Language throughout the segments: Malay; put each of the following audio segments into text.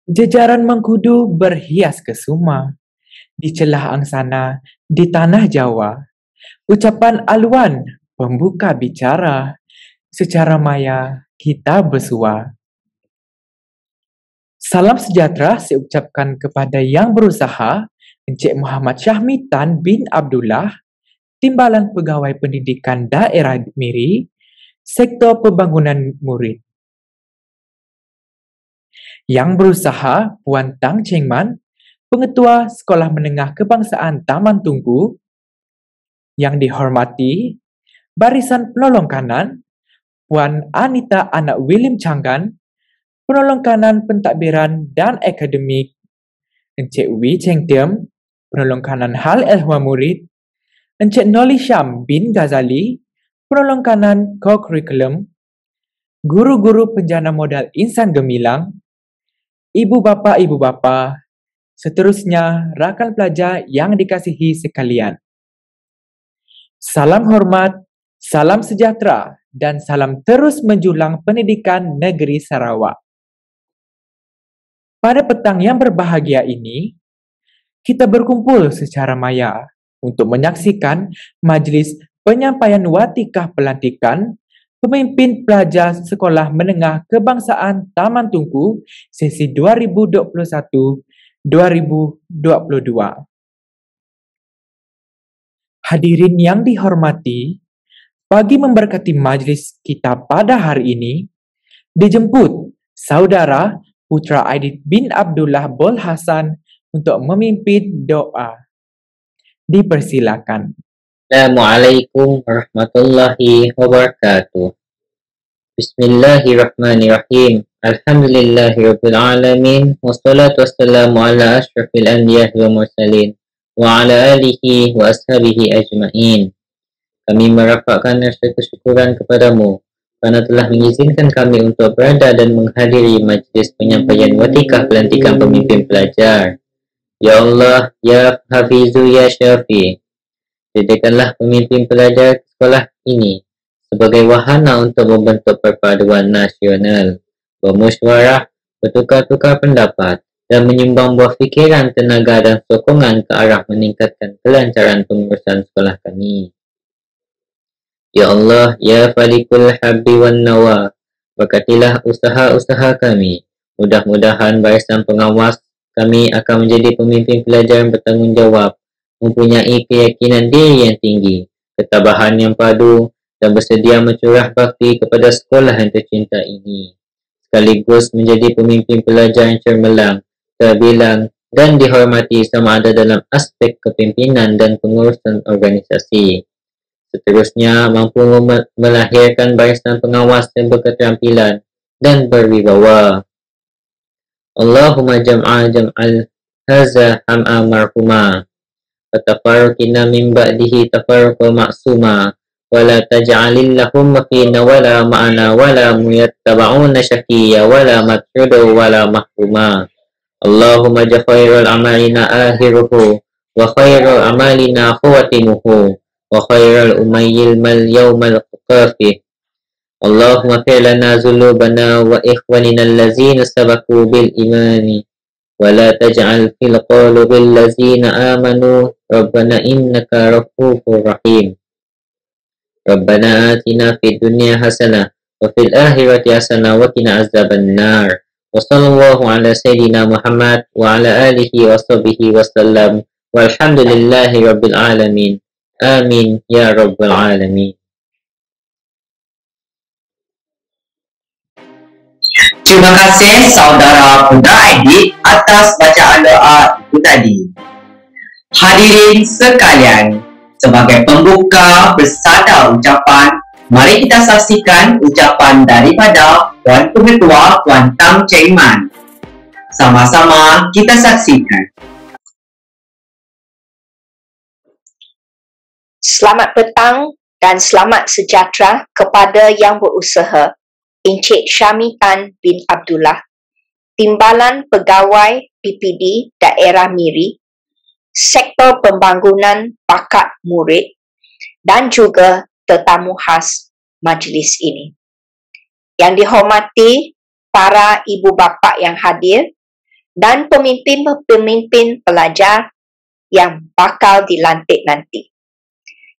Jejaran mengkudu berhias kesuma di celah angsana di tanah Jawa. Ucapan aluan pembuka bicara, secara maya kita bersua. Salam sejahtera saya ucapkan kepada yang berusaha, Encik Muhammad Syahmi Tan bin Abdullah, Timbalan Pegawai Pendidikan Daerah Miri, Sektor Pembangunan Murid. Yang berusaha, Puan Tang Cheng Man, Pengetua Sekolah Menengah Kebangsaan Taman Tunggu. Yang dihormati, Barisan Penolong Kanan, Puan Anita Anak William Changgan, Penolong Kanan Pentadbiran dan Akademik, Encik Wee Cheng Tiem, Penolong Kanan Hal Ehwal Murid, Encik Noli Syam bin Ghazali, Penolong Kanan Co-Curriculum, Guru-guru Penjana Modal Insan Gemilang, Ibu bapa, seterusnya rakan pelajar yang dikasihi sekalian. Salam hormat, salam sejahtera dan salam terus menjulang pendidikan negeri Sarawak. Pada petang yang berbahagia ini, kita berkumpul secara maya untuk menyaksikan majlis penyampaian watikah pelantikan pemimpin pelajar Sekolah Menengah Kebangsaan Taman Tungku sesi 2021-2022. Hadirin yang dihormati, bagi memberkati majlis kita pada hari ini, dijemput Saudara Putra Aidit bin Abdullah Bol Hasan untuk memimpin doa. Dipersilakan. Assalamualaikum warahmatullahi wabarakatuh. Bismillahirrahmanirrahim. Alhamdulillahirabbil alamin. Wassalatu wassalamu ala asyrafil anbiya'i wal mursalin wa ala alihi wa ashabihi ajma'in. Kami merapatkan rasa kesyukuran kepadamu kerana telah mengizinkan kami untuk berada dan menghadiri majlis penyampaian watikah pelantikan pemimpin pelajar. Ya Allah, Ya Hafizu, Ya Syafi, jadikanlah pemimpin pelajar sekolah ini sebagai wahana untuk membentuk perpaduan nasional, bermusyawarah, bertukar-tukar pendapat dan menyumbang buah fikiran, tenaga dan sokongan ke arah meningkatkan kelancaran pengurusan sekolah kami. Ya Allah, Ya Falikul Habbi wan Nawa, berkatilah usaha-usaha kami. Mudah-mudahan barisan pengawas kami akan menjadi pemimpin pelajar yang bertanggungjawab, mempunyai keyakinan diri yang tinggi, ketabahan yang padu dan bersedia mencurah bakti kepada sekolah yang tercinta ini. Sekaligus menjadi pemimpin pelajar yang cermelang, terbilang dan dihormati sama ada dalam aspek kepimpinan dan pengurusan organisasi. Seterusnya, mampu melahirkan barisan pengawas yang berketerampilan dan berwibawa. Allahumma jam'al haza ham'a marhuma, fatafarukina min ba'dihi tafaruqa ma'suma, wala taj'alillahumma fina wala ma'ana wala muyattaba'una syakiyya wala matrudu wala mahruma. Allahumma jakhairal amalina akhiruhu wa khairul amalina khawatimuhu wa khairal umayyil mal yawmal qafih. Allahumma fi'lana zulubana wa ikhwanina allazina sabaku bil imani wa la taj'al fil qulubil lazina amanu rabbana innaka rahufur rahim. Rabbana atina fid dunya hasanah wa fil akhirati hasanah wa qina azaban nar. Wa sallallahu ala sayyidina Muhammad wa ala alihi wa sahbihi wa sallam. Walhamdulillahi rabbil alamin. Amin ya rabbal alamin. Terima kasih saudara Putra Aidit atas bacaan doa itu tadi. Hadirin sekalian, sebagai pembuka bersada ucapan, mari kita saksikan ucapan daripada Puan Pengetua Puan Tang Cheng Man. Sama-sama kita saksikan. Selamat petang dan selamat sejahtera kepada yang berusaha, Encik Syahmi Tan bin Abdullah, Timbalan Pegawai PPD Daerah Miri, Sektor Pembangunan Bakat Murid dan juga tetamu khas majlis ini. Yang dihormati para ibu bapa yang hadir, dan pemimpin-pemimpin pelajar yang bakal dilantik nanti.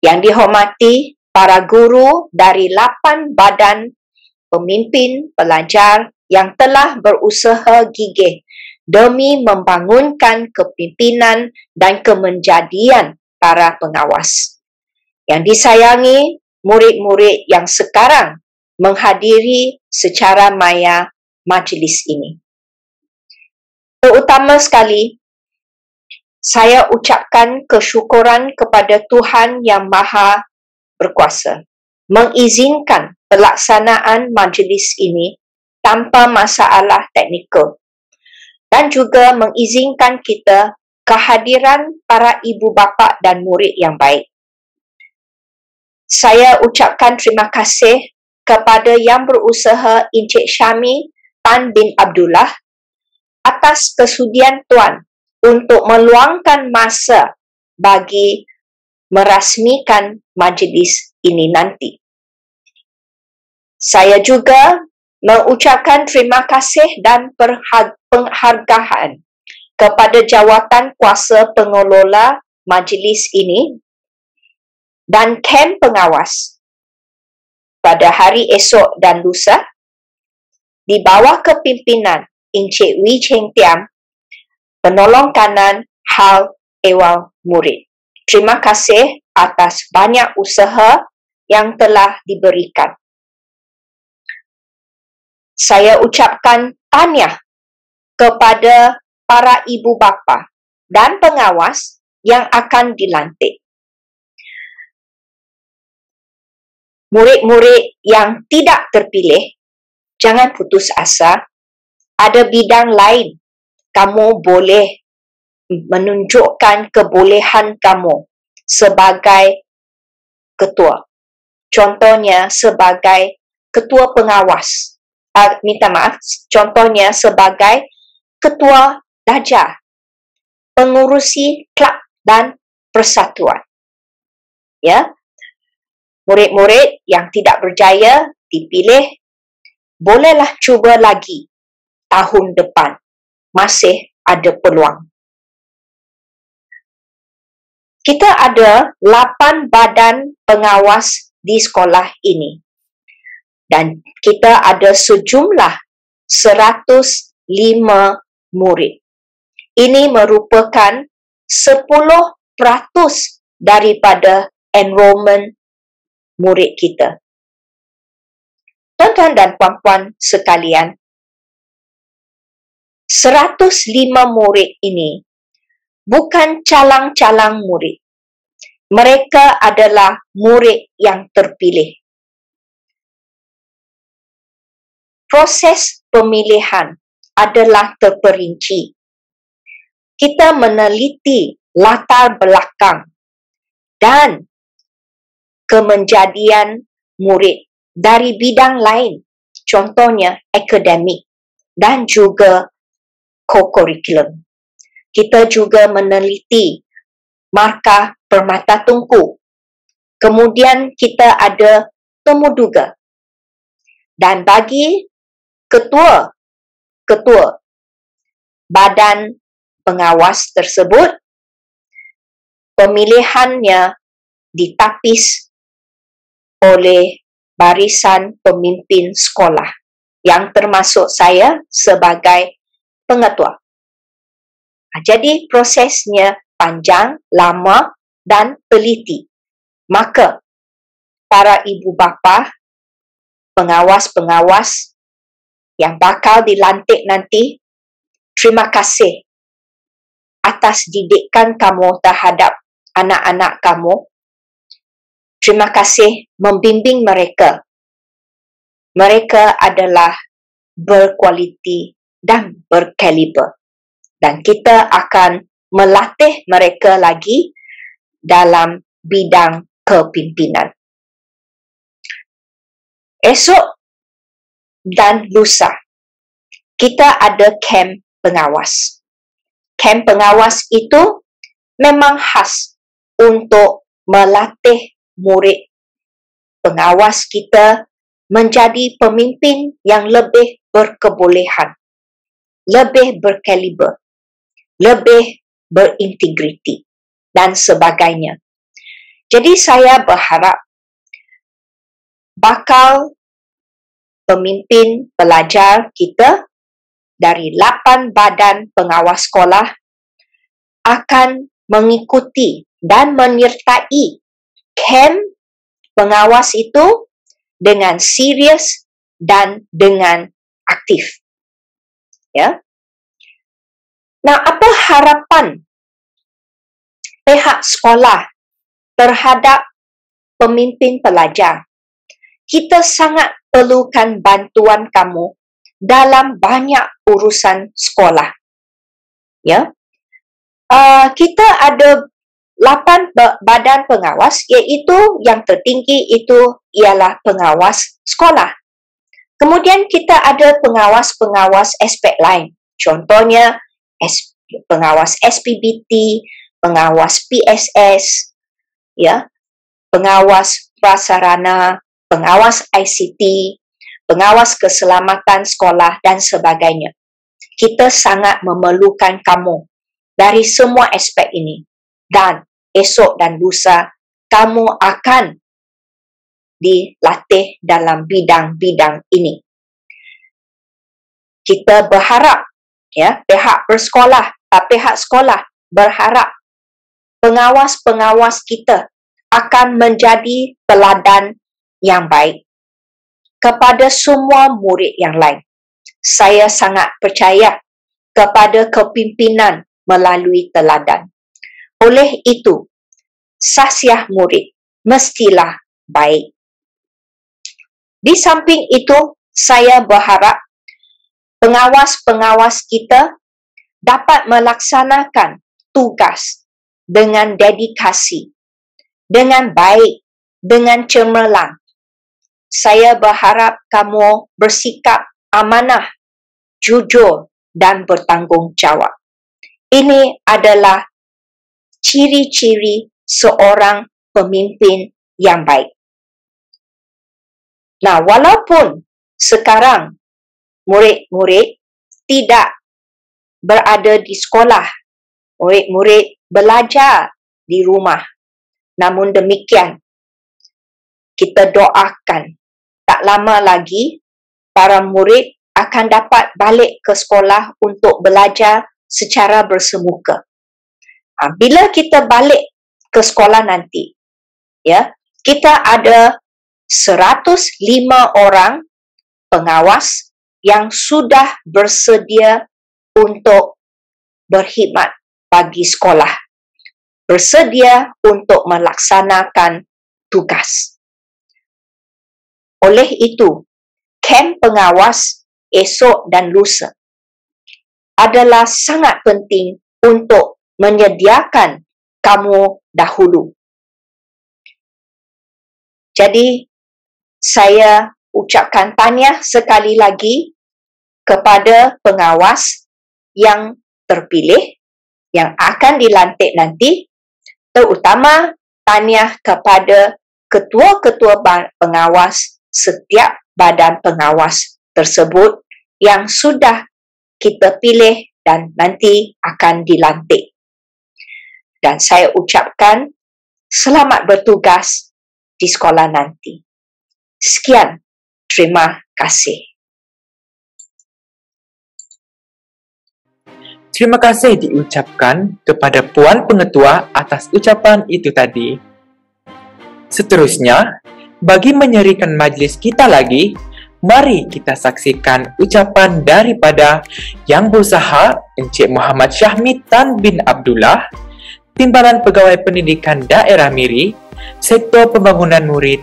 Yang dihormati para guru dari 8 badan pemimpin pelajar yang telah berusaha gigih demi membangunkan kepimpinan dan kemenjadian para pengawas. Yang disayangi murid-murid yang sekarang menghadiri secara maya majlis ini. Terutama sekali, saya ucapkan kesyukuran kepada Tuhan Yang Maha Berkuasa mengizinkan pelaksanaan majlis ini tanpa masalah teknikal dan juga mengizinkan kita kehadiran para ibu bapa dan murid yang baik. Saya ucapkan terima kasih kepada yang berusaha Encik Syami Tan bin Abdullah atas kesudian Tuan untuk meluangkan masa bagi merasmikan majlis ini nanti. Saya juga mengucapkan terima kasih dan penghargaan kepada jawatan kuasa pengelola majlis ini dan kem pengawas pada hari esok dan lusa di bawah kepimpinan Encik Wee Cheng Tiam, penolong kanan hal ehwal murid. Terima kasih atas banyak usaha yang telah diberikan. Saya ucapkan tahniah kepada para ibu bapa dan pengawas yang akan dilantik. Murid-murid yang tidak terpilih, jangan putus asa. Ada bidang lain kamu boleh menunjukkan kebolehan kamu sebagai ketua. Contohnya sebagai ketua pengawas. Contohnya sebagai ketua darjah, pengurusi kelab dan persatuan. Ya. Murid-murid yang tidak berjaya dipilih, bolehlah cuba lagi tahun depan. Masih ada peluang. Kita ada 8 badan pengawas di sekolah ini. Dan kita ada sejumlah 105 murid. Ini merupakan 10% daripada enrolment murid kita. Tuan-tuan dan puan-puan sekalian, 105 murid ini bukan calang-calang murid. Mereka adalah murid yang terpilih. Proses pemilihan adalah terperinci. Kita meneliti latar belakang dan kemenjadian murid dari bidang lain, contohnya akademik dan juga co-curriculum. Kita juga meneliti markah permata tungku. Kemudian kita ada temuduga. Dan bagi ketua badan pengawas tersebut, pemilihannya ditapis oleh barisan pemimpin sekolah yang termasuk saya sebagai pengetua. Jadi prosesnya panjang, lama dan teliti. Maka para ibu bapa, pengawas-pengawas yang bakal dilantik nanti, terima kasih atas didikan kamu terhadap anak-anak kamu. Terima kasih membimbing mereka. Mereka adalah berkualiti dan berkaliber. Dan kita akan melatih mereka lagi dalam bidang kepimpinan. Esok dan lusa, kita ada kem pengawas. Kem pengawas itu memang khas untuk melatih murid pengawas kita menjadi pemimpin yang lebih berkebolehan lebih berkaliber, lebih berintegriti dan sebagainya. Jadi saya berharap bakal pemimpin pelajar kita dari 8 badan pengawas sekolah akan mengikuti dan menyertai kem pengawas itu dengan serius dan dengan aktif. Ya. Nah, apa harapan pihak sekolah terhadap pemimpin pelajar? Kita sangat perlukan bantuan kamu dalam banyak urusan sekolah. Ya. Kita ada 8 badan pengawas, iaitu yang tertinggi itu ialah pengawas sekolah. Kemudian kita ada pengawas-pengawas aspek lain. Contohnya pengawas SPBT, pengawas PSS, ya, pengawas prasarana, pengawas ICT, pengawas keselamatan sekolah dan sebagainya. Kita sangat memerlukan kamu dari semua aspek ini. Dan esok dan lusa kamu akan dilatih dalam bidang-bidang ini. Kita berharap, ya, pihak sekolah berharap pengawas-pengawas kita akan menjadi teladan yang baik kepada semua murid yang lain. Saya sangat percaya kepada kepimpinan melalui teladan. Oleh itu, sahsiah murid mestilah baik. Di samping itu, saya berharap pengawas-pengawas kita dapat melaksanakan tugas dengan dedikasi, dengan baik, dengan cemerlang. Saya berharap kamu bersikap amanah, jujur dan bertanggungjawab. Ini adalah ciri-ciri seorang pemimpin yang baik. Nah, walaupun sekarang murid-murid tidak berada di sekolah, murid-murid belajar di rumah. Namun demikian, kita doakan tak lama lagi para murid akan dapat balik ke sekolah untuk belajar secara bersemuka. Bila kita balik ke sekolah nanti, ya, kita ada 105 orang pengawas yang sudah bersedia untuk berkhidmat bagi sekolah, bersedia untuk melaksanakan tugas. Oleh itu, kem pengawas esok dan lusa adalah sangat penting untuk menyediakan kamu dahulu. Jadi, saya ucapkan tahniah sekali lagi kepada pengawas yang terpilih, yang akan dilantik nanti, terutama tahniah kepada ketua-ketua pengawas setiap badan pengawas tersebut yang sudah kita pilih dan nanti akan dilantik. Dan saya ucapkan selamat bertugas di sekolah nanti. Sekian, terima kasih. Terima kasih diucapkan kepada Puan Pengetua atas ucapan itu tadi. Seterusnya, bagi menyerikan majlis kita lagi, mari kita saksikan ucapan daripada Yang Berusaha Encik Muhammad Syahmi Tan bin Abdullah, Timbalan Pegawai Pendidikan Daerah Miri, Sektor Pembangunan Murid.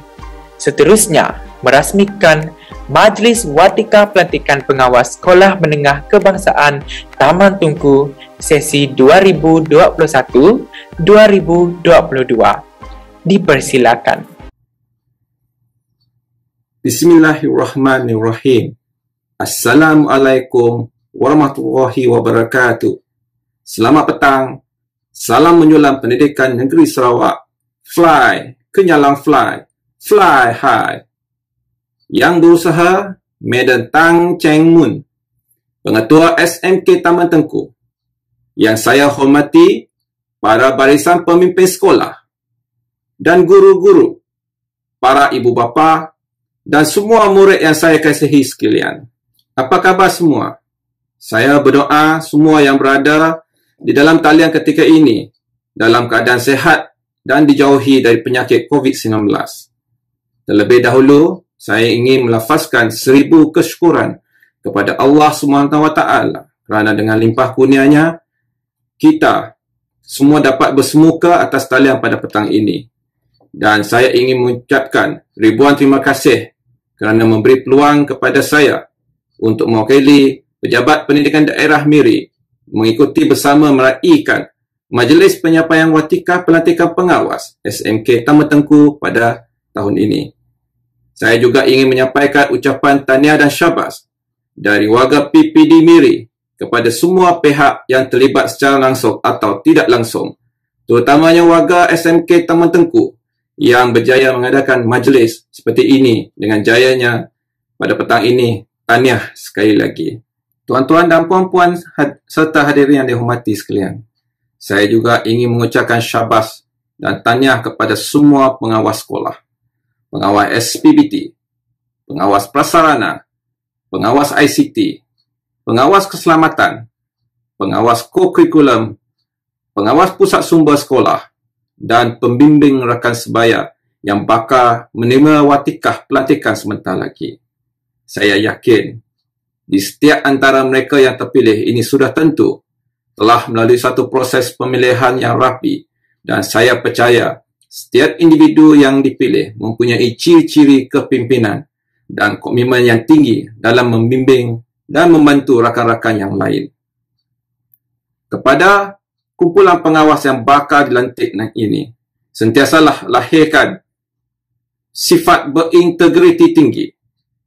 Seterusnya, merasmikan Majlis Watika Pelantikan Pengawas Sekolah Menengah Kebangsaan Taman Tunku sesi 2021-2022. Dipersilakan. Bismillahirrahmanirrahim. Assalamualaikum warahmatullahi wabarakatuh. Selamat petang. Salam menyulam pendidikan negeri Sarawak. Fly, kenyalang fly. Fly high. Yang Berusaha, Madam Tang Cheng Mun. Pengetua SMK Taman Tengku, yang saya hormati para barisan pemimpin sekolah dan guru-guru, para ibu bapa dan semua murid yang saya kasihi sekalian. Apa khabar semua? Saya berdoa semua yang berada di dalam talian ketika ini dalam keadaan sehat dan dijauhi dari penyakit COVID-19. Terlebih dahulu, saya ingin melafazkan 1000 kesyukuran kepada Allah SWT kerana dengan limpah kurnianya, kita semua dapat bersemuka atas talian pada petang ini. Dan saya ingin mengucapkan ribuan terima kasih kerana memberi peluang kepada saya untuk mewakili Pejabat Pendidikan Daerah Miri mengikuti bersama meraihkan Majlis Penyampaian Watika Pelantikan Pengawas SMK Taman Tengku pada tahun ini. Saya juga ingin menyampaikan ucapan tahniah dan syabas dari warga PPD Miri kepada semua pihak yang terlibat secara langsung atau tidak langsung, terutamanya warga SMK Taman Tengku yang berjaya mengadakan majlis seperti ini dengan jayanya pada petang ini. Tahniah sekali lagi. Tuan-tuan dan puan-puan serta hadirin yang dihormati sekalian, saya juga ingin mengucapkan syabas dan tahniah kepada semua pengawas sekolah, pengawas SPBT, pengawas prasarana, pengawas ICT, pengawas keselamatan, pengawas co-curriculum, pengawas pusat sumber sekolah dan pembimbing rakan sebaya yang bakal menerima watikah pelantikan sebentar lagi. Saya yakin di setiap antara mereka yang terpilih ini sudah tentu telah melalui satu proses pemilihan yang rapi, dan saya percaya setiap individu yang dipilih mempunyai ciri-ciri kepimpinan dan komitmen yang tinggi dalam membimbing dan membantu rakan-rakan yang lain. Kepada kumpulan pengawas yang bakal dilantik ini, sentiasalah lahirkan sifat berintegriti tinggi,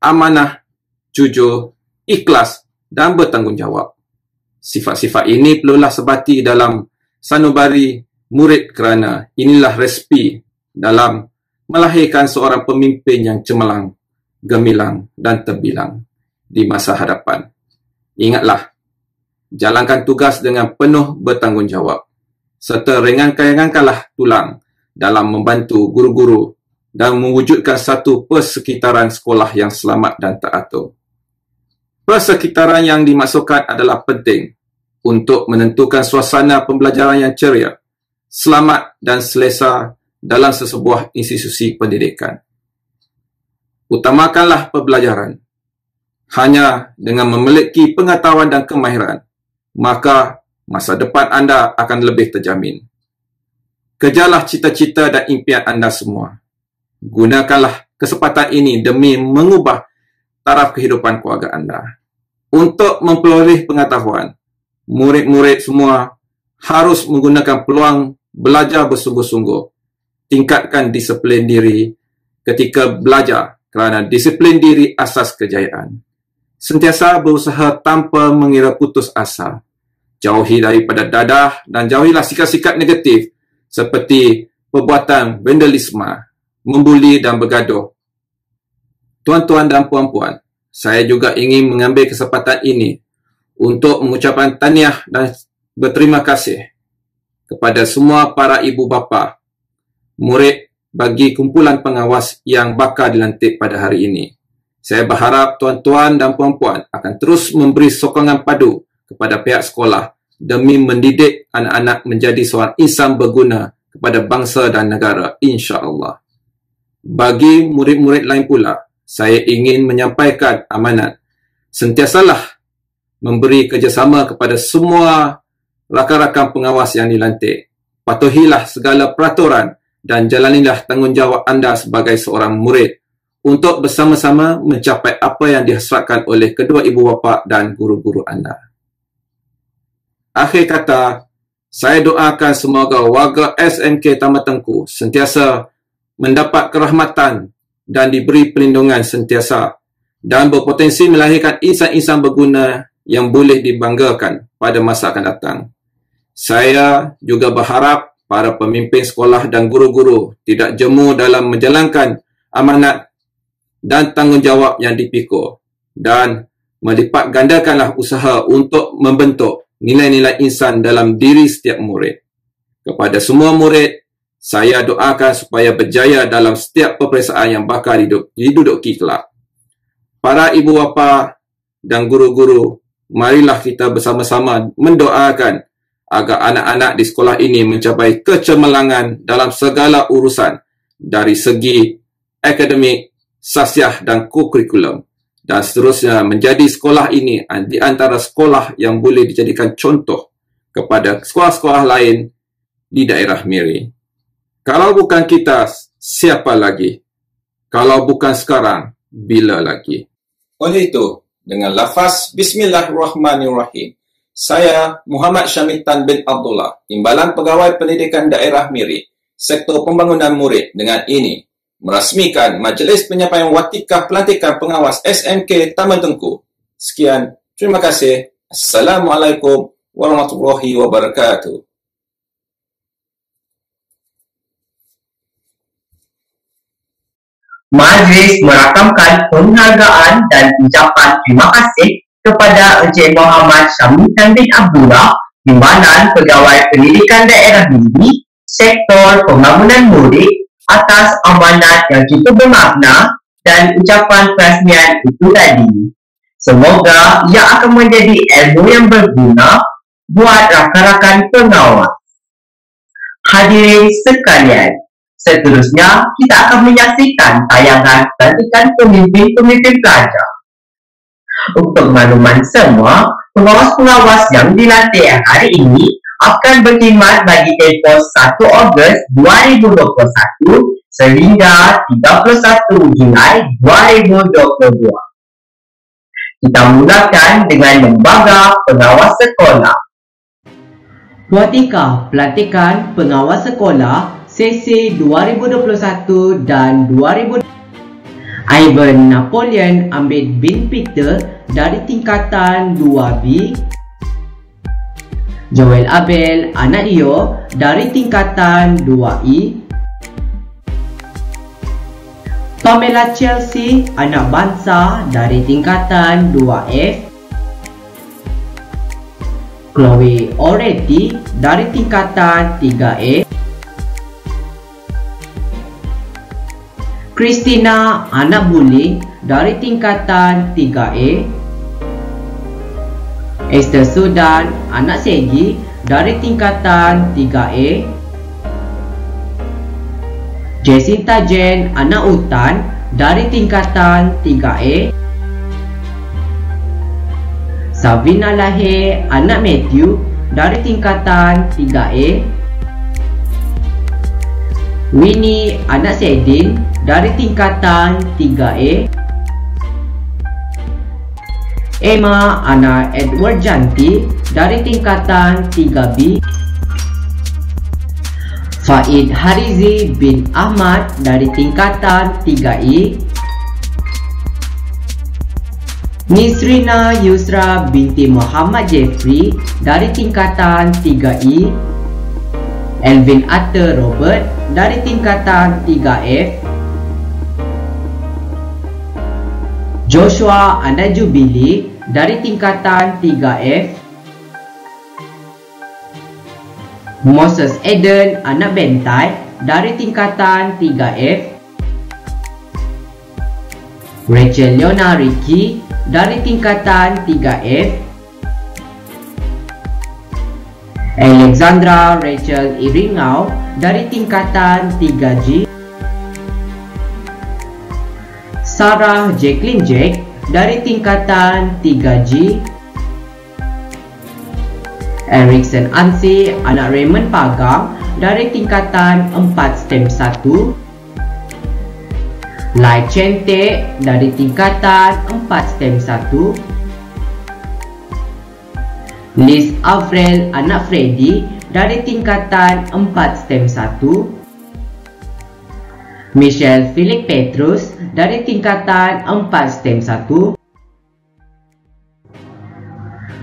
amanah, jujur, ikhlas dan bertanggungjawab. Sifat-sifat ini perlulah sebati dalam sanubari murid kerana inilah resipi dalam melahirkan seorang pemimpin yang cemerlang, gemilang dan terbilang di masa hadapan. Ingatlah, jalankan tugas dengan penuh bertanggungjawab serta ringankanlah tulang dalam membantu guru-guru dan mewujudkan satu persekitaran sekolah yang selamat dan teratur. Persekitaran yang dimaksudkan adalah penting untuk menentukan suasana pembelajaran yang ceria, selamat dan selesa dalam sesebuah institusi pendidikan. Utamakanlah pembelajaran. Hanya dengan memiliki pengetahuan dan kemahiran, maka masa depan anda akan lebih terjamin. Kejarlah cita-cita dan impian anda semua. Gunakanlah kesempatan ini demi mengubah taraf kehidupan keluarga anda. Untuk memperoleh pengetahuan, murid-murid semua harus menggunakan peluang belajar bersungguh-sungguh. Tingkatkan disiplin diri ketika belajar kerana disiplin diri asas kejayaan. Sentiasa berusaha tanpa mengira putus asa. Jauhi daripada dadah dan jauhilah sikap-sikap negatif seperti perbuatan vandalisme, membuli dan bergaduh. Tuan-tuan dan puan-puan, saya juga ingin mengambil kesempatan ini untuk mengucapkan tahniah dan berterima kasih kepada semua para ibu bapa, murid bagi kumpulan pengawas yang bakal dilantik pada hari ini. Saya berharap tuan-tuan dan puan-puan akan terus memberi sokongan padu kepada pihak sekolah demi mendidik anak-anak menjadi seorang insan berguna kepada bangsa dan negara, insya-Allah. Bagi murid-murid lain pula, saya ingin menyampaikan amanat. Sentiasalah memberi kerjasama kepada semua rakan-rakan pengawas yang dilantik. Patuhilah segala peraturan dan jalanilah tanggungjawab anda sebagai seorang murid untuk bersama-sama mencapai apa yang dihasratkan oleh kedua ibu bapa dan guru-guru anda. Akhir kata, saya doakan semoga warga SMK Taman Tengku sentiasa mendapat kerahmatan dan diberi perlindungan sentiasa dan berpotensi melahirkan insan-insan berguna yang boleh dibanggakan pada masa akan datang. Saya juga berharap para pemimpin sekolah dan guru-guru tidak jemu dalam menjalankan amanat dan tanggungjawab yang dipikul dan melipat gandakanlah usaha untuk membentuk nilai-nilai insan dalam diri setiap murid. Kepada semua murid, saya doakan supaya berjaya dalam setiap peperiksaan yang bakal diduduki kelak. Para ibu bapa dan guru-guru, marilah kita bersama-sama mendoakan agar anak-anak di sekolah ini mencapai kecemerlangan dalam segala urusan dari segi akademik, sasiah dan kurikulum, dan seterusnya menjadi sekolah ini di antara sekolah yang boleh dijadikan contoh kepada sekolah-sekolah lain di daerah Miri. Kalau bukan kita, siapa lagi? Kalau bukan sekarang, bila lagi? Oleh itu, dengan lafaz Bismillahirrahmanirrahim, saya Muhammad Syamitan bin Abdullah, Timbalan Pegawai Pendidikan Daerah Miri, Sektor Pembangunan Murid, dengan ini merasmikan Majlis Penyampaian Watikah Pelantikan Pengawas SMK Taman Tengku. Sekian, terima kasih. Assalamualaikum warahmatullahi wabarakatuh. Majlis merakamkan penghargaan dan ucapan terima kasih kepada Encik Muhammad Syamitan bin Abdullah, Timbalan Pegawai Pendidikan Daerah Miri, Sektor Pembangunan Murid, atas amanat yang cukup bermakna dan ucapan perasmian itu tadi. Semoga ia akan menjadi ilmu yang berguna buat rakan-rakan pengawas. Hadirin sekalian, seterusnya kita akan menyaksikan tayangan pelantikan pemimpin-pemimpin pelajar. Untuk makluman semua, pengawas-pengawas yang dilantik hari ini akan berkhidmat bagi tempoh 1 Ogos 2021 sehingga 31 Julai 2022. Kita mulakan dengan Lembaga Pengawas Sekolah. Watikah Pelantikan Pengawas Sekolah sesi 2021 dan 2022. Ivan Napoleon Ambed bin Peter dari tingkatan 2B. Joel Abel anak Dio dari tingkatan 2E. Pamela Chelsea anak bangsa dari tingkatan 2F. Chloe Oreti dari tingkatan 3E. Christina anak Buling dari tingkatan 3E. Esther Sudan anak Segi dari tingkatan 3E. Jacinta Jen anak Utan dari tingkatan 3E. Savina Lahe anak Matthew dari tingkatan 3E. Winnie anak Sedin dari tingkatan 3E. Emma anak Edward Janti dari tingkatan 3B. Faid Harizi bin Ahmad dari tingkatan 3E. Nisrina Yusra binti Muhammad Jeffrey dari tingkatan 3E. Elvin Atta Robert dari tingkatan 3F. Joshua Anda Jubili dari tingkatan 3F. Moses Eden anak Bentai dari tingkatan 3F. Rachel Leona Ricky dari tingkatan 3F. Alexandra Rachel Iringau dari tingkatan 3G. Sarah Jacqueline Jack dari tingkatan 3G. Erikson Ansi anak Raymond Pagang dari tingkatan 4 STEM 1. Lai Chente dari tingkatan 4 STEM 1. Liz Avril anak Freddy dari tingkatan 4 STEM 1. Michelle Philip Petrus dari tingkatan 4 STEM 1.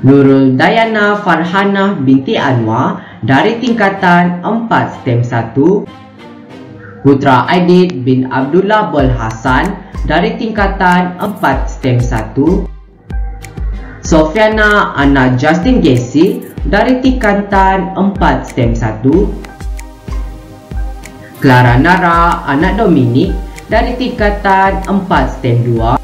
Nurul Dayana Farhanah binti Anwar dari tingkatan 4 STEM 1. Putra Aidit bin Abdullah Bol Hasan dari tingkatan 4 STEM 1. Sofiana anak Justin Gessi dari tingkatan 4 STEM 1. Clara Nara anak Dominic dari tingkatan 4 STEM 2.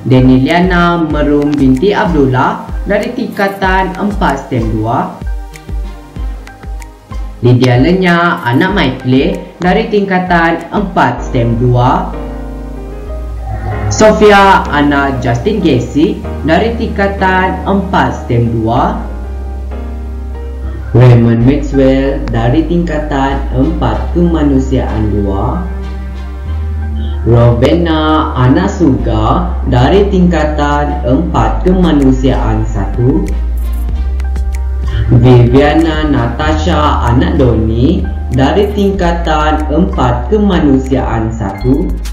Deniliana Merum binti Abdullah dari tingkatan 4 STEM 2. Lydia Lenya anak Maikley dari tingkatan 4 STEM 2. Sofia anak Justin Gessi dari tingkatan 4 STEM 2. Raymond Maxwell dari tingkatan 4 Kemanusiaan 2. Rowena anak Suga dari tingkatan 4 Kemanusiaan 1. Viviana Natasha anak Doni dari tingkatan 4 Kemanusiaan 1.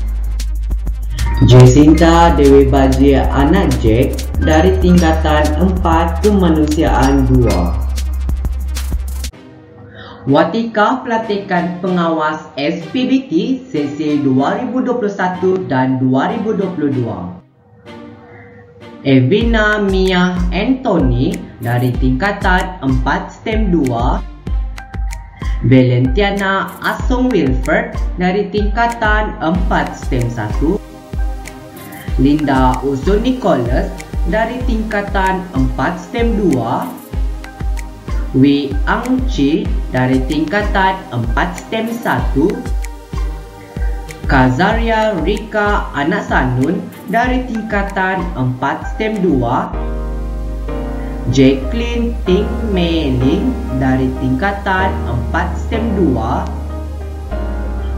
Jacinta Dewi Bajia anak Jack dari tingkatan 4 Kemanusiaan 2. Watika Pelatihan Pengawas SPBT sesi 2021 dan 2022. Evina Mia Anthony dari tingkatan 4 STEM 2. Valentiana Asong Wilford dari tingkatan 4 STEM 1. Linda Uzo Nicholas dari tingkatan 4 STEM 2. Wei Ang Chi dari tingkatan 4 STEM 1. Kazaria Rika anak Sanun dari tingkatan 4 STEM 2. Jacqueline Ting Mei Ling dari tingkatan 4 STEM 2.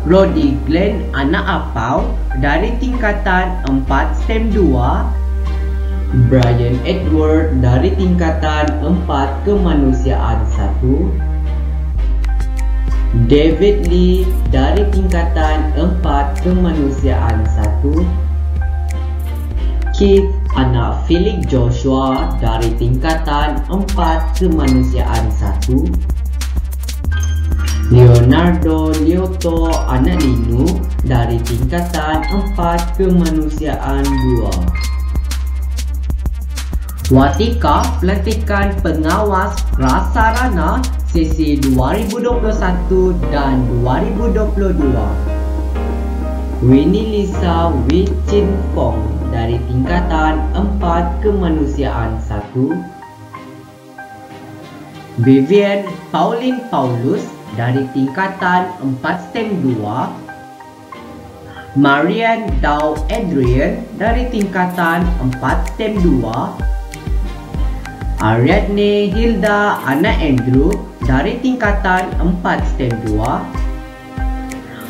Rodi Glenn anak Apau dari tingkatan 4 STEM 2. Brian Edward dari tingkatan 4 Kemanusiaan 1. David Lee dari tingkatan 4 Kemanusiaan 1. Keith anak Felix Joshua dari tingkatan 4 Kemanusiaan 1. Leonardo Lioto anak Linu dari tingkatan 4 Kemanusiaan 2. Watika Pelatihan Pengawas Prasarana sesi 2021 dan 2022. Winnie Lisa Wee Chin Fong dari tingkatan 4 Kemanusiaan 1. Vivian Pauline Paulus dari tingkatan 4 STEM 2. Marian Dow Adrian dari tingkatan 4 STEM 2. Ariadne Hilda anak Andrew dari tingkatan 4 STEM 2.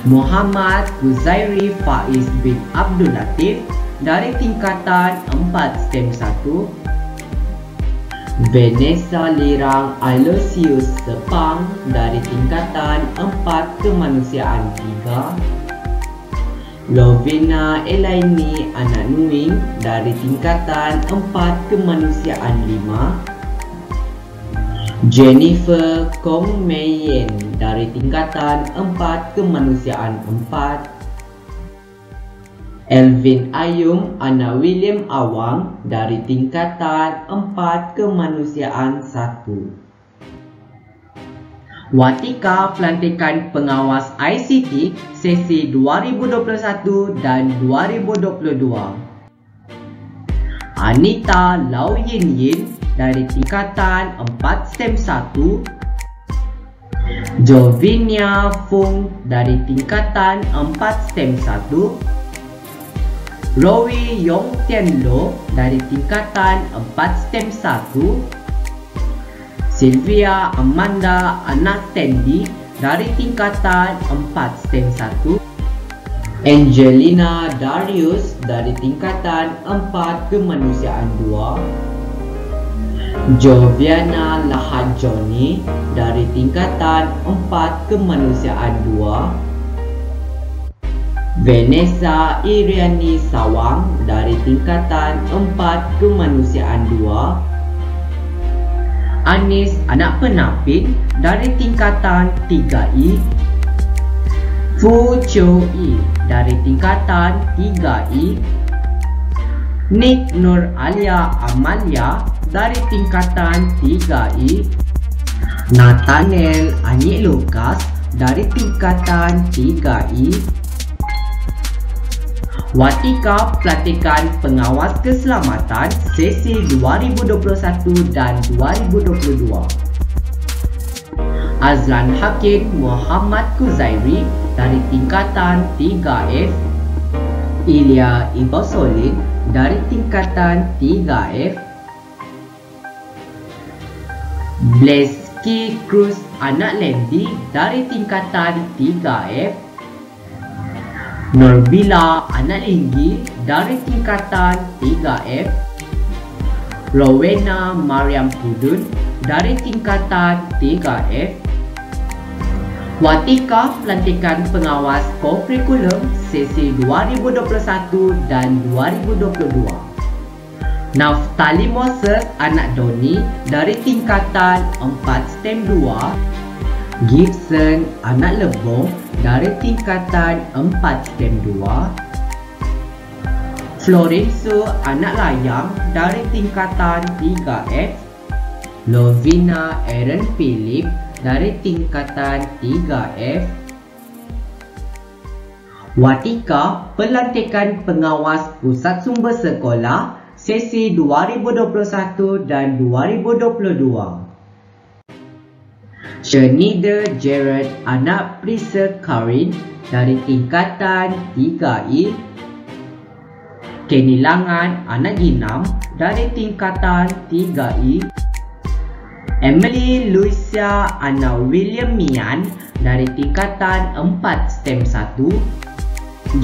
Muhammad Huzairi Faiz bin Abdul Latif dari tingkatan 4 STEM 1. Vanessa Lirang Aloysius Sepang dari tingkatan 4 Kemanusiaan 3. Lovina Elaini anak Nuing dari tingkatan 4 Kemanusiaan 5. Jennifer Kong Mei Yen dari tingkatan 4 Kemanusiaan 4. Elvin Ayum anak William Awang dari tingkatan 4 Kemanusiaan 1. Watika Pelatihan Pengawas ICT sesi 2021 dan 2022. Anita Lau Yin Yin dari tingkatan 4 STEM 1. Jovinia Fung dari tingkatan 4 STEM 1. Rowi Yong Tian Lo dari tingkatan 4 STEM 1. Sylvia Amanda anak Tendi dari tingkatan 4 STEM 1. Angelina Darius dari tingkatan 4 Kemanusiaan 2. Joviana Lahajoni dari tingkatan 4 Kemanusiaan 2. Vanessa Iriani Sawang dari tingkatan 4 Kemanusiaan 2. Anis anak Penapit dari tingkatan 3I. Fu Choi dari tingkatan 3I. Nik Nur Alia Amalia dari tingkatan 3I, Nathaniel Anik Lukas dari tingkatan 3I, Watika Pelatihan Pengawas Keselamatan sesi 2021 dan 2022, Azlan Hakim Muhammad Kuzairi dari tingkatan 3F, Ilya Ibosolin dari tingkatan 3F, Bleski Cruz Anak Lendi dari tingkatan 3F, Norbila Anak Linggi dari tingkatan 3F, Rowena Mariam Pudun dari tingkatan 3F, Watika Pelantikan Pengawas Kokurikulum sesi 2021 dan 2022, Naftali Moses Anak Doni dari tingkatan 4 STEM 2, Gibson Anak Lebong dari tingkatan 4 STEM 2, Florenzo Anak Layang dari tingkatan 3F, Lovina Aaron Philip dari tingkatan 3F, Watika Pelantikan Pengawas Pusat Sumber Sekolah sesi 2021 dan 2022, Shenida Jared Anak Prisa Karin dari tingkatan 3I, Kenny Langan Anak Ginam dari tingkatan 3I, Emily Lucia Anak William Mian dari tingkatan 4 STEM 1,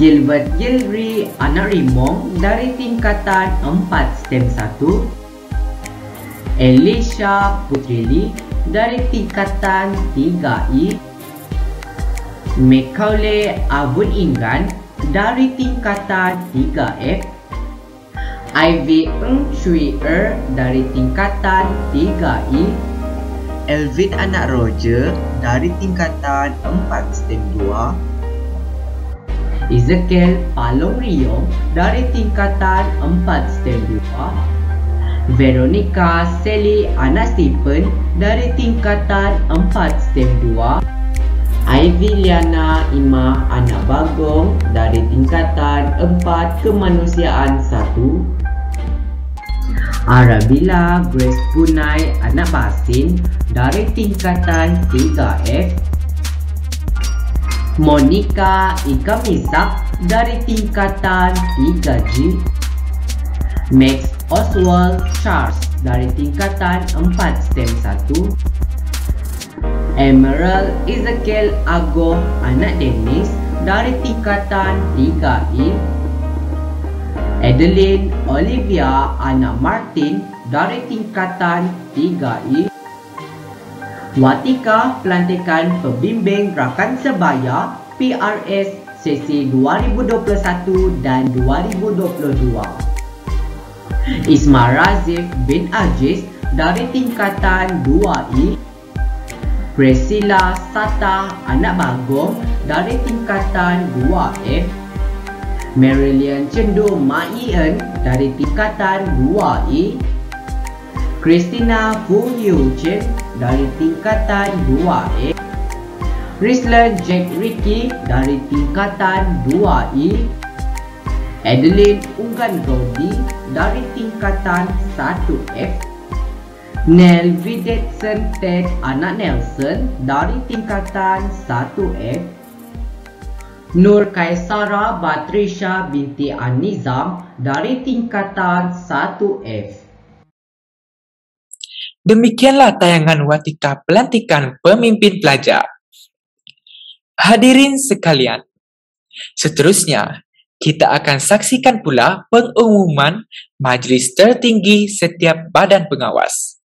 Gilbert Gilri Anak Rimong dari tingkatan 4 STEM 1, Elisha Putrili dari tingkatan 3I, Macaulay Abun Inggan dari tingkatan 3F, Ivy Ng Shui dari tingkatan 3I, Elvin Anak Roger dari tingkatan 4 STEM 2, Ezekiel Palong Riong dari tingkatan 4 STEM 2, Veronica Sally Anak Stephen dari tingkatan 4 STEM 2, Ivy Liana Imah Anak Bagong dari tingkatan 4 Kemanusiaan 1, Arabila Grace Punai Anak Basin dari tingkatan 3F, Monica Ika Misak dari tingkatan 3G, Max Oswald Charles dari tingkatan 4 STEM 1, Emerald Ezekiel Agoh Anak Dennis dari tingkatan 3I, Adeline Olivia Anak Martin dari tingkatan 3I, Watika Pelantikan Pembimbing Rakan Sebaya PRS sesi 2021 dan 2022, Isma Razif bin Aziz dari tingkatan 2I, Priscilla Sata Anak Bagong dari tingkatan 2F, Marilyn Cendu Maien dari tingkatan 2I, Christina Fu Yu Chen dari tingkatan 2E, Rislan Jack Ricky dari tingkatan 2I, Adeline Unggan Gaudi dari tingkatan 1F, Nel Videtson Ted Anak Nelson dari tingkatan 1F, Nur Kaisara Batrisha binti An-Nizam dari tingkatan 1F. Demikianlah tayangan Watika Pelantikan Pemimpin Pelajar. Hadirin sekalian, seterusnya kita akan saksikan pula pengumuman Majlis Tertinggi setiap badan pengawas.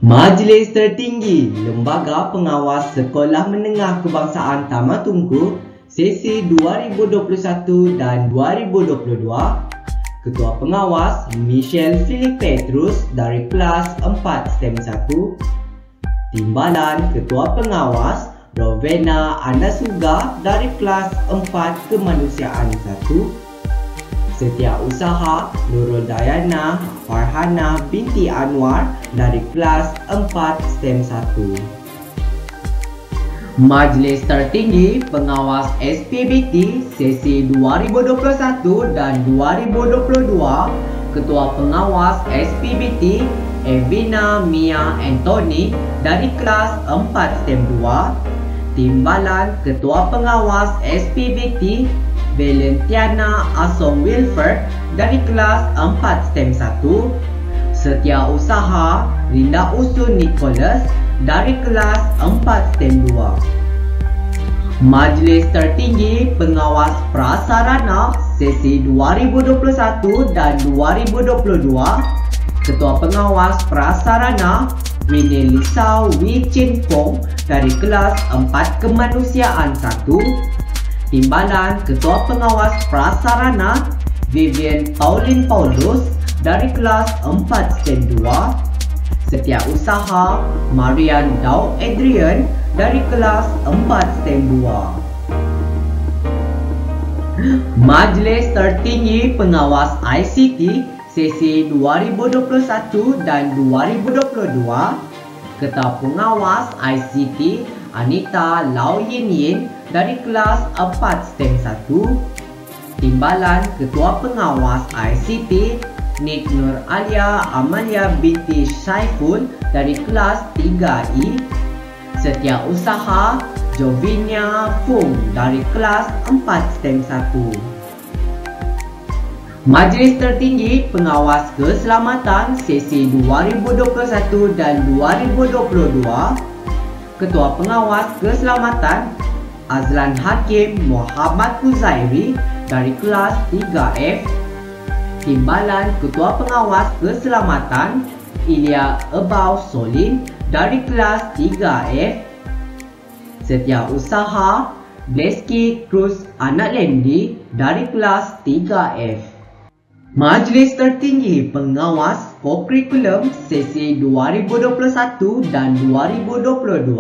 Majlis Tertinggi Lembaga Pengawas Sekolah Menengah Kebangsaan Taman Tunku sesi 2021 dan 2022, Ketua Pengawas Michelle Philip Petrus dari kelas 4 STEM 1, Timbalan Ketua Pengawas Rowena Anasuga dari kelas 4 Kemanusiaan 1, Setiausaha Nurul Dayana Farhana binti Anwar dari kelas 4 STEM 1. Majlis Tertinggi Pengawas SPBT sesi 2021 dan 2022, Ketua Pengawas SPBT Evina Mia Anthony dari kelas 4 STEM 2, Timbalan Ketua Pengawas SPBT Valentiana Asong Wilford dari kelas 4 STEM 1, Setiausaha Linda Usun Nicholas dari kelas 4 STEM 2. Majlis Tertinggi Pengawas Prasarana sesi 2021 dan 2022, Ketua Pengawas Prasarana Winnie Lisau Wee Chin Fong dari kelas 4 Kemanusiaan 1, Timbalan Ketua Pengawas Prasarana Vivian Pauline Paulus dari kelas 4 STEM 2, Setiausaha Marian Daud Adrian dari kelas 4 STEM 2. Majlis Tertinggi Pengawas ICT sesi 2021 dan 2022, Ketua Pengawas ICT Anita Lau Yin Yin dari kelas 4 STEM 1, Timbalan Ketua Pengawas ICT Nik Nur Alia Amalia binti Saiful dari kelas 3E, Setiausaha Jovinia Fung dari kelas 4 STEM 1. Majlis Tertinggi Pengawas Keselamatan sesi 2021 dan 2022, Ketua Pengawas Keselamatan Azlan Hakim Muhammad Huzairi dari kelas 3F, Timbalan Ketua Pengawas Keselamatan Ilya Ebau Solin dari kelas 3F, Setiausaha Bleski Cruz Anak Lendi dari kelas 3F. Majlis Tertinggi Pengawas Kokurikulum sesi 2021 dan 2022,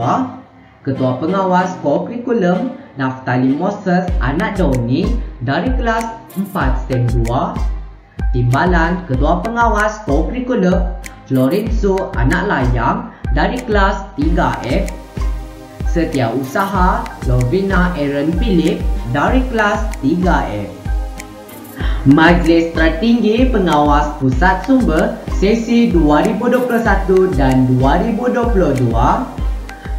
Ketua Pengawas Kokurikulum Naftali Moses Anak Doni dari kelas 4 STEM 2, Timbalan Ketua Pengawas Kokurikulum Florenzo Anak Layang dari kelas 3F, Setiausaha Lovina Aaron Philip dari kelas 3F. Majlis Tertinggi Pengawas Pusat Sumber sesi 2021 dan 2022,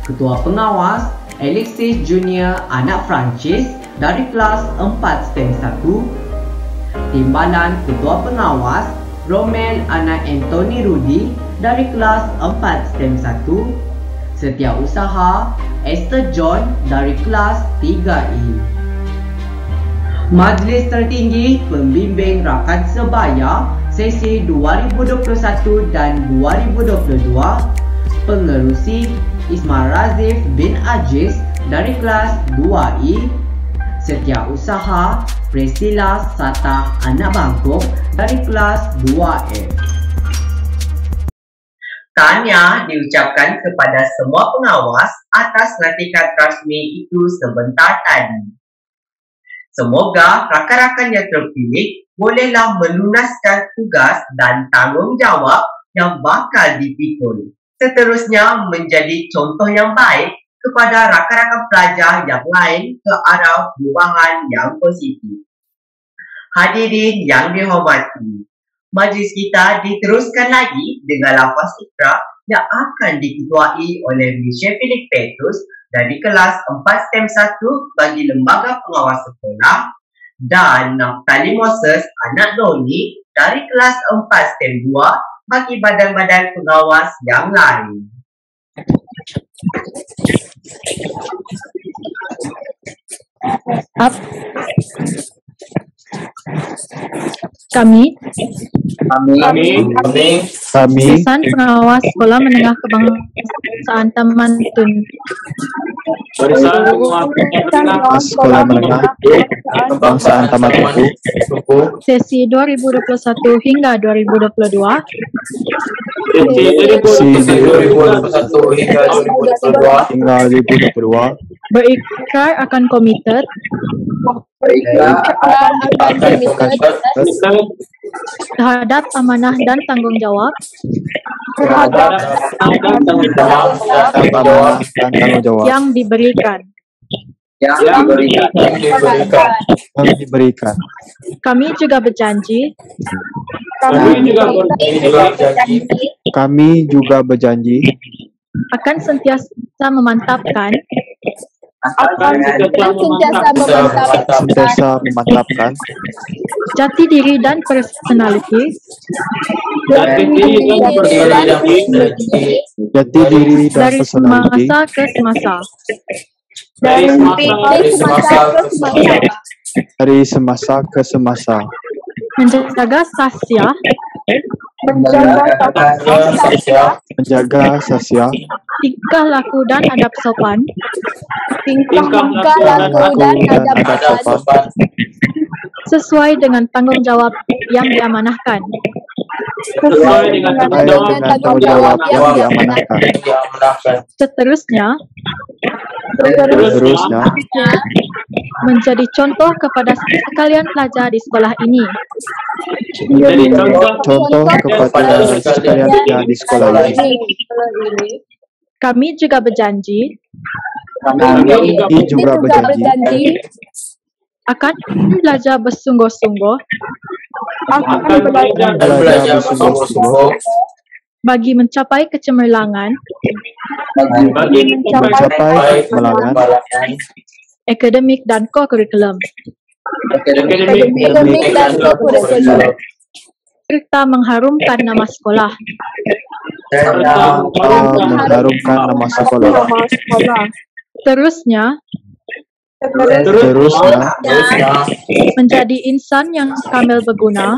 Ketua Pengawas Alexis Junior Anak Francis dari kelas 4 STEM 1, Timbalan Ketua Pengawas Romel Anak Anthony Rudy dari kelas 4 STEM 1, Setiausaha Esther John dari kelas 3E. Majlis Tertinggi Pembimbing Rakan Sebaya sesi 2021 dan 2022, Pengerusi Ismail Razif bin Aziz dari kelas 2E, Setiausaha Priscilla Satah Anak Bangkok dari kelas 2F. Tahniah diucapkan kepada semua pengawas atas latihan rasmi itu sebentar tadi. Semoga rakan-rakan yang terpilih bolehlah melunaskan tugas dan tanggungjawab yang bakal dipikul. Seterusnya menjadi contoh yang baik kepada rakan-rakan pelajar yang lain ke arah perubahan yang positif. Hadirin yang dihormati, majlis kita diteruskan lagi dengan lafaz Iqra yang akan diketuai oleh Michelle Philip Petrus dari kelas 4 STEM 1 bagi Lembaga Pengawas Sekolah dan Naftali Moses Anak Doni dari kelas 4 STEM 2 bagi badan-badan pengawas yang lain. Kami Kami Yayasan Pengawas Sekolah Menengah Kebangsaan Taman Tunku. Sekolah Menengah Kebangsaan Taman Tunku Sesi 2021 hingga 2022. Sesi 2021 hingga 2022 berikrar akan komited terhadap amanah dan tanggungjawab yang diberikan. Kami juga berjanji akan sentiasa memantapkan jati diri dan personality dari semasa ke semasa, menjaga sasya tingkah laku dan adab sopan sesuai dengan tanggung jawab yang diamanahkan. Seterusnya menjadi contoh kepada sekalian pelajar di sekolah ini. Kami juga berjanji akan belajar bersungguh-sungguh bagi mencapai kecemerlangan akademik dan kurikulum serta mengharumkan nama sekolah. Terusnya menjadi insan yang kamil berguna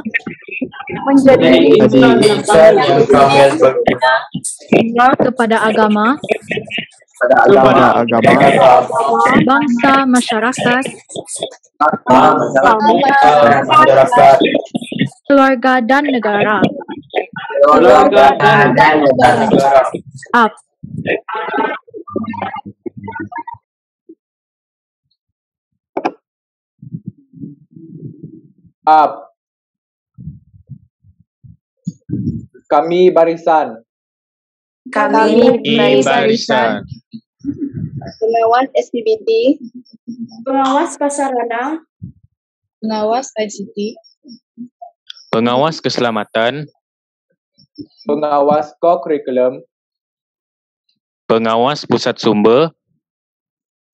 kepada agama, bangsa, masyarakat, keluarga dan negara. Up. Up. Kami barisan. Pengawas SPBT. Pengawas prasarana. Pengawas ICT. Pengawas keselamatan. Pengawas kurikulum. Pengawas pusat sumber.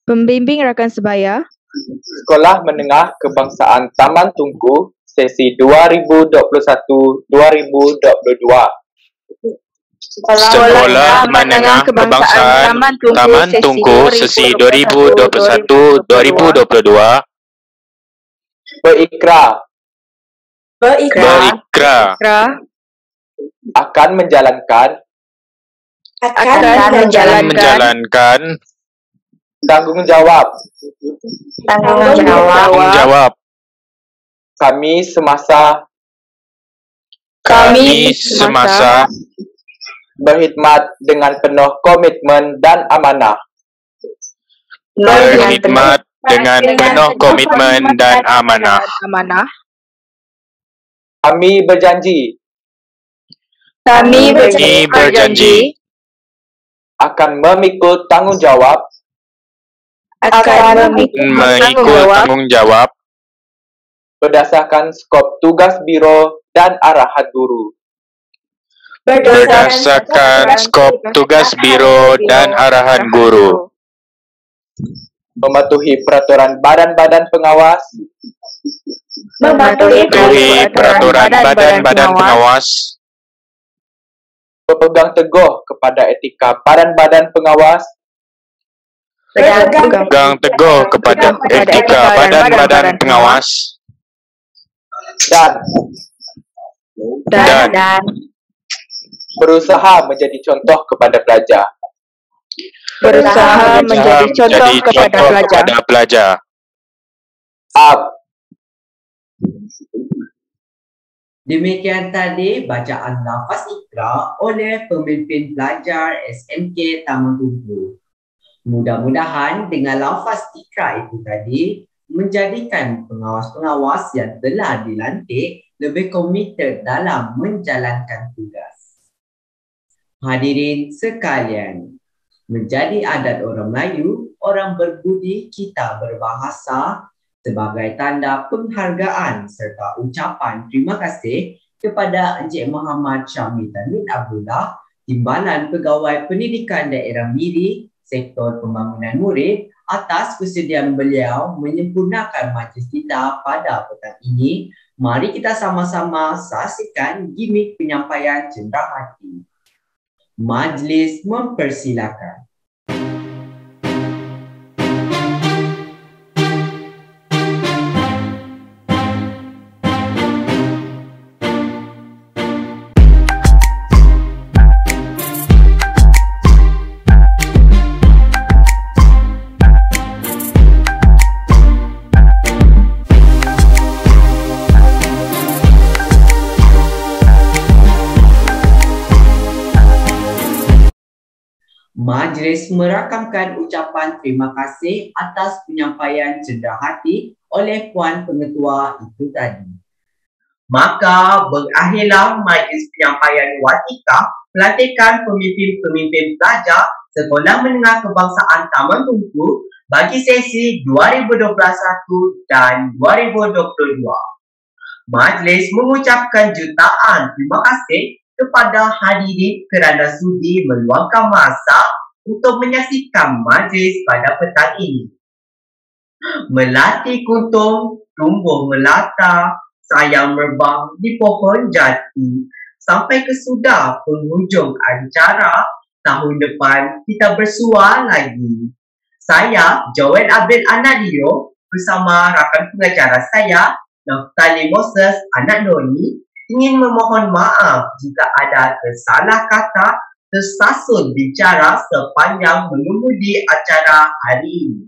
Pembimbing rakan sebaya. Sekolah Menengah Kebangsaan Taman Tunku, sesi 2021-2022. Sekolah Menengah Kebangsaan Taman Tunku, sesi 2021-2022. Berikrar akan menjalankan tanggung jawab kami semasa berkhidmat dengan penuh komitmen dan amanah. Kami berjanji akan memikul tanggung jawab berdasarkan skop tugas biro dan arahan guru. Mematuhi peraturan badan-badan pengawas. Berpegang teguh kepada etika badan-badan pengawas. Dan berusaha menjadi contoh kepada pelajar. Up. Demikian tadi bacaan lafaz Iqra oleh pemimpin pelajar SMK Taman Tunku. Mudah-mudahan dengan lafaz ikrar itu tadi menjadikan pengawas-pengawas yang telah dilantik lebih komited dalam menjalankan tugas. Hadirin sekalian, menjadi adat orang Melayu, orang berbudi kita berbahasa sebagai tanda penghargaan serta ucapan terima kasih kepada Encik Muhammad Syamil Tamin Abdullah, Timbalan Pegawai Pendidikan Daerah Miri, Sektor Pembangunan Murid, atas kesediaan beliau menyempurnakan majlis kita pada petang ini. Mari kita sama-sama saksikan gimik penyampaian cenderamata. Majlis mempersilakan. Majlis merakamkan ucapan terima kasih atas penyampaian cenderahati oleh Puan Pengetua itu tadi. Maka berakhirlah majlis penyampaian watikah pelantikan pemimpin-pemimpin pelajar Sekolah Menengah Kebangsaan Taman Tunku bagi sesi 2021 dan 2022. Majlis mengucapkan jutaan terima kasih kepada hadirin kerana sudi meluangkan masa untuk menyaksikan majlis pada petang ini. Melati kuntum tumbuh melata, sayang merbang di pohon jati. Sampai ke sudah penghujung acara, tahun depan kita bersua lagi. Saya, Joel Abdul Anadio, bersama rakan pengacara saya, Naftali Moses Anak Noni, ingin memohon maaf jika ada tersalah kata, tersasul bicara sepanjang mengemudi acara hari ini.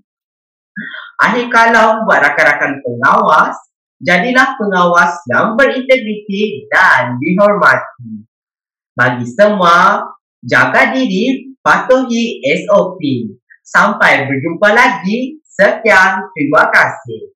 Akhir kalam buat rakan-rakan pengawas, jadilah pengawas yang berintegriti dan dihormati. Bagi semua, jaga diri, patuhi SOP. Sampai berjumpa lagi. Sekian, terima kasih.